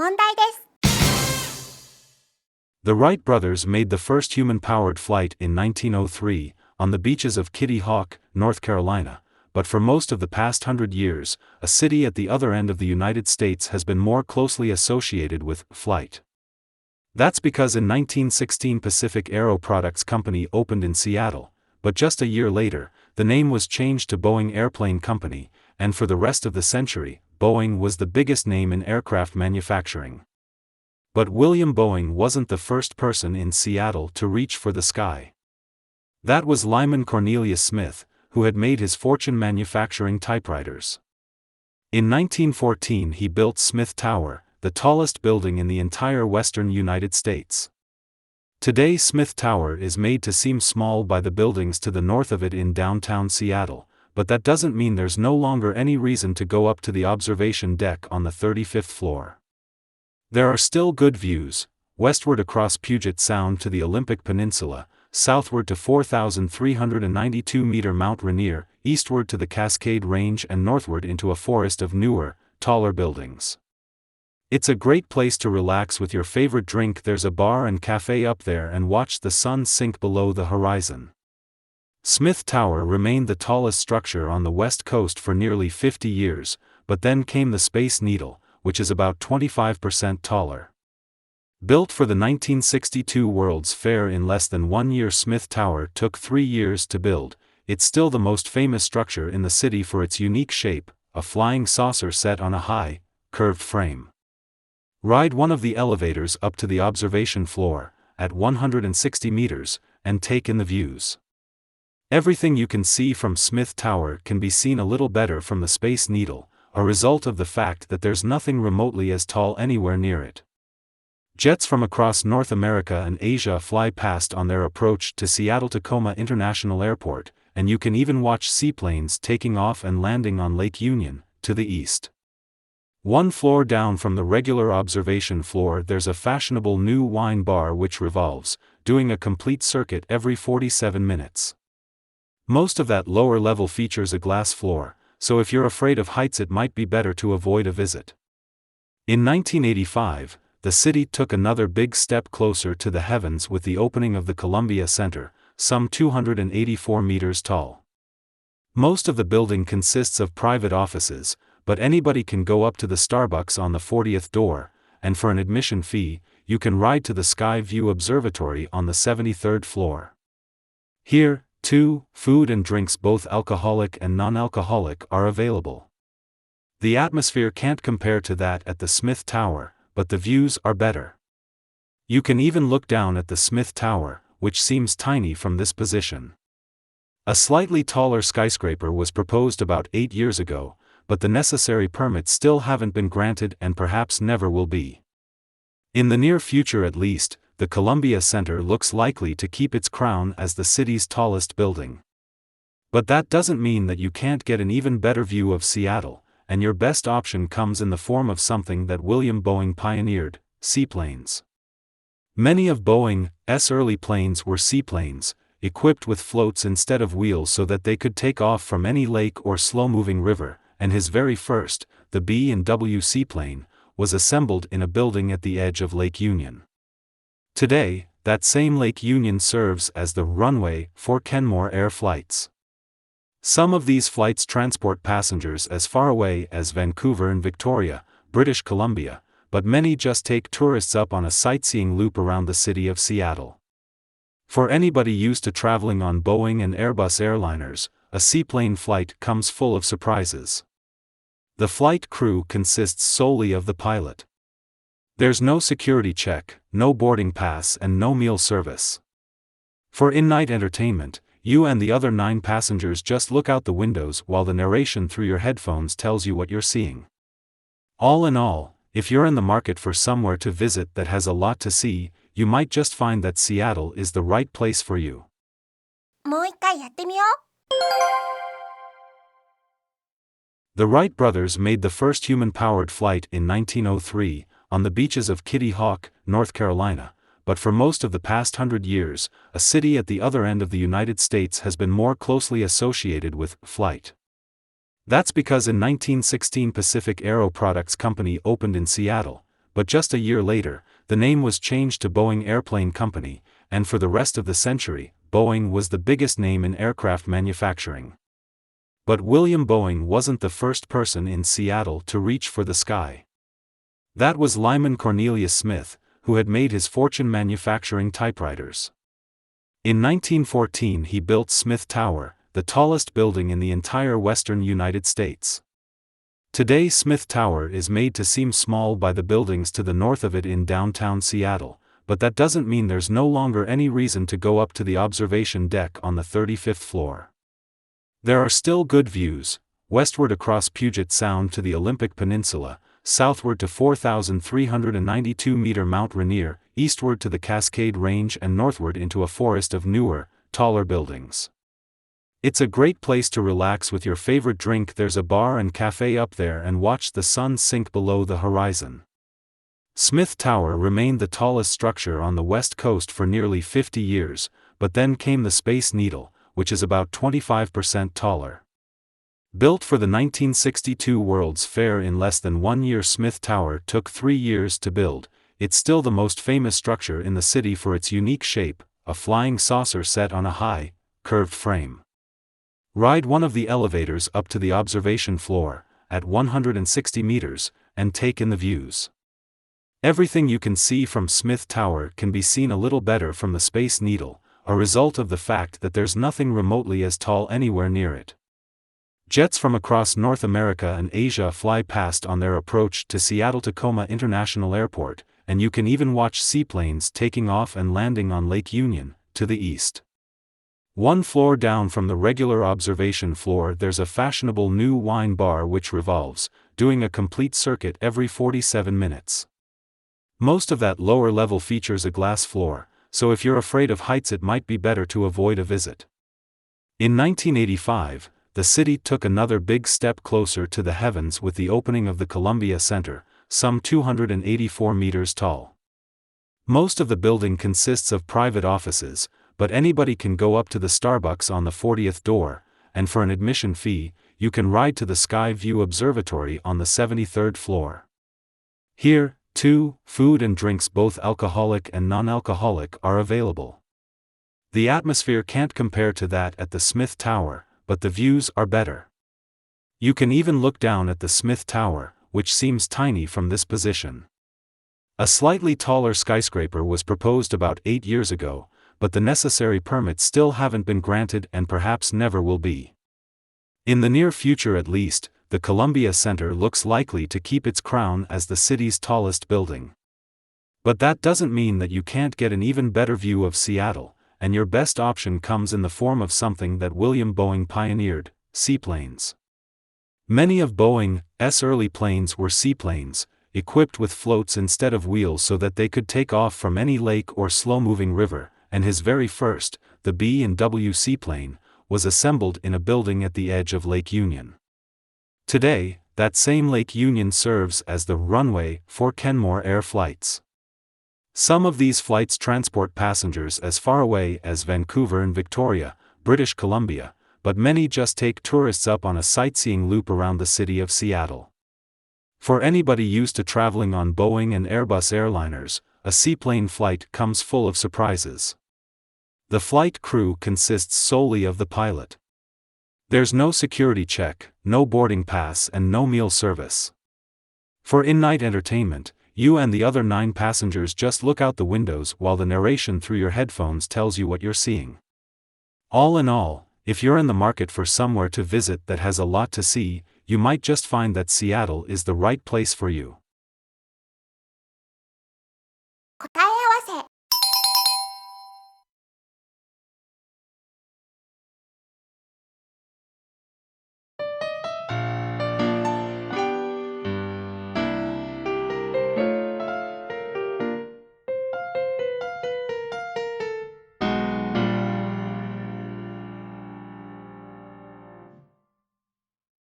問題です。The Wright brothers made the first human-powered flight in 1903, on the beaches of Kitty Hawk, North Carolina, but for most of the past 100 years, a city at the other end of the United States has been more closely associated with flight. That's because in 1916 Pacific Aero Products Company opened in Seattle, but just a year later, the name was changed to Boeing Airplane Company, and for the rest of the century, Boeing was the biggest name in aircraft manufacturing. But William Boeing wasn't the first person in Seattle to reach for the sky. That was Lyman Cornelius Smith, who had made his fortune manufacturing typewriters. In 1914 he built Smith Tower, the tallest building in the entire western United States. Today Smith Tower is made to seem small by the buildings to the north of it in downtown Seattle, but that doesn't mean there's no longer any reason to go up to the observation deck on the 35th floor. There are still good views, westward across Puget Sound to the Olympic Peninsula, southward to 4,392-meter Mount Rainier, eastward to the Cascade Range and northward into a forest of newer, taller buildings. It's a great place to relax with your favorite drink. There's a bar and cafe up there and watch the sun sink below the horizon. Smith Tower remained the tallest structure on the West Coast for nearly 50 years, but then came the Space Needle, which is about 25% taller. Built for the 1962 World's Fair in less than 1 year, Smith Tower took 3 years to build. It's still the most famous structure in the city for its unique shape, a flying saucer set on a high, curved frame. Ride one of the elevators up to the observation floor, at 160 meters, and take in the views. Everything you can see from Smith Tower can be seen a little better from the Space Needle, a result of the fact that there's nothing remotely as tall anywhere near it. Jets from across North America and Asia fly past on their approach to Seattle-Tacoma International Airport, and you can even watch seaplanes taking off and landing on Lake Union, to the east. One floor down from the regular observation floor there's a fashionable new wine bar which revolves, doing a complete circuit every 47 minutes. Most of that lower level features a glass floor, so if you're afraid of heights it might be better to avoid a visit. In 1985, the city took another big step closer to the heavens with the opening of the Columbia Center, some 284 meters tall. Most of the building consists of private offices, but anybody can go up to the Starbucks on the 40th door, and for an admission fee, you can ride to the Sky View Observatory on the 73rd floor. Here, too, food and drinks, both alcoholic and non-alcoholic, are available. The atmosphere can't compare to that at the Smith Tower, but the views are better. You can even look down at the Smith Tower, which seems tiny from this position. A slightly taller skyscraper was proposed about 8 years ago, but the necessary permits still haven't been granted and perhaps never will be. In the near future at least, the Columbia Center looks likely to keep its crown as the city's tallest building. But that doesn't mean that you can't get an even better view of Seattle, and your best option comes in the form of something that William Boeing pioneered: seaplanes. Many of Boeing's early planes were seaplanes, equipped with floats instead of wheels so that they could take off from any lake or slow-moving river, and his very first, the B&W seaplane, was assembled in a building at the edge of Lake Union. Today, that same Lake Union serves as the runway for Kenmore Air flights. Some of these flights transport passengers as far away as Vancouver and Victoria, British Columbia, but many just take tourists up on a sightseeing loop around the city of Seattle. For anybody used to traveling on Boeing and Airbus airliners, a seaplane flight comes full of surprises. The flight crew consists solely of the pilot. There's no security check, no boarding pass, and no meal service. For in-night entertainment, you and the other 9 passengers just look out the windows while the narration through your headphones tells you what you're seeing. All in all, if you're in the market for somewhere to visit that has a lot to see, you might just find that Seattle is the right place for you. もう一回やってみよう。The Wright brothers made the first human-powered flight in 1903, on the beaches of Kitty Hawk, North Carolina, but for most of the past 100 years, a city at the other end of the United States has been more closely associated with flight. That's because in 1916 Pacific Aero Products Company opened in Seattle, but just a year later, the name was changed to Boeing Airplane Company, and for the rest of the century, Boeing was the biggest name in aircraft manufacturing. But William Boeing wasn't the first person in Seattle to reach for the sky. That was Lyman Cornelius Smith, who had made his fortune manufacturing typewriters. In 1914 he built Smith Tower, the tallest building in the entire western United States. Today Smith Tower is made to seem small by the buildings to the north of it in downtown Seattle, but that doesn't mean there's no longer any reason to go up to the observation deck on the 35th floor. There are still good views, westward across Puget Sound to the Olympic Peninsula, southward to 4,392-meter Mount Rainier, eastward to the Cascade Range and northward into a forest of newer, taller buildings. It's a great place to relax with your favorite drink. There's a bar and cafe up there and watch the sun sink below the horizon. Smith Tower remained the tallest structure on the West Coast for nearly 50 years, but then came the Space Needle, which is about 25% taller. Built for the 1962 World's Fair in less than 1 year, Smith Tower took 3 years to build. It's still the most famous structure in the city for its unique shape, a flying saucer set on a high, curved frame. Ride one of the elevators up to the observation floor, at 160 meters, and take in the views. Everything you can see from Smith Tower can be seen a little better from the Space Needle, a result of the fact that there's nothing remotely as tall anywhere near it. Jets from across North America and Asia fly past on their approach to Seattle-Tacoma International Airport, and you can even watch seaplanes taking off and landing on Lake Union, to the east. One floor down from the regular observation floor there's a fashionable new wine bar which revolves, doing a complete circuit every 47 minutes. Most of that lower level features a glass floor, so if you're afraid of heights it might be better to avoid a visit. In 1985, the city took another big step closer to the heavens with the opening of the Columbia Center, some 284 meters tall. Most of the building consists of private offices, but anybody can go up to the Starbucks on the 40th door, and for an admission fee, you can ride to the Sky View Observatory on the 73rd floor. Here, too, food and drinks both alcoholic and non-alcoholic are available. The atmosphere can't compare to that at the Smith Tower, but the views are better. You can even look down at the Smith Tower, which seems tiny from this position. A slightly taller skyscraper was proposed about 8 years ago, but the necessary permits still haven't been granted and perhaps never will be. In the near future at least, the Columbia Center looks likely to keep its crown as the city's tallest building. But that doesn't mean that you can't get an even better view of Seattle, and your best option comes in the form of something that William Boeing pioneered: seaplanes. Many of Boeing's early planes were seaplanes, equipped with floats instead of wheels so that they could take off from any lake or slow-moving river, and his very first, the B&W seaplane, was assembled in a building at the edge of Lake Union. Today, that same Lake Union serves as the runway for Kenmore Air flights. Some of these flights transport passengers as far away as Vancouver and Victoria, British Columbia, but many just take tourists up on a sightseeing loop around the city of Seattle. For anybody used to traveling on Boeing and Airbus airliners, a seaplane flight comes full of surprises. The flight crew consists solely of the pilot. There's no security check, no boarding pass and no meal service. For in-night entertainment, you and the other 9 passengers just look out the windows while the narration through your headphones tells you what you're seeing. All in all, if you're in the market for somewhere to visit that has a lot to see, you might just find that Seattle is the right place for you. 答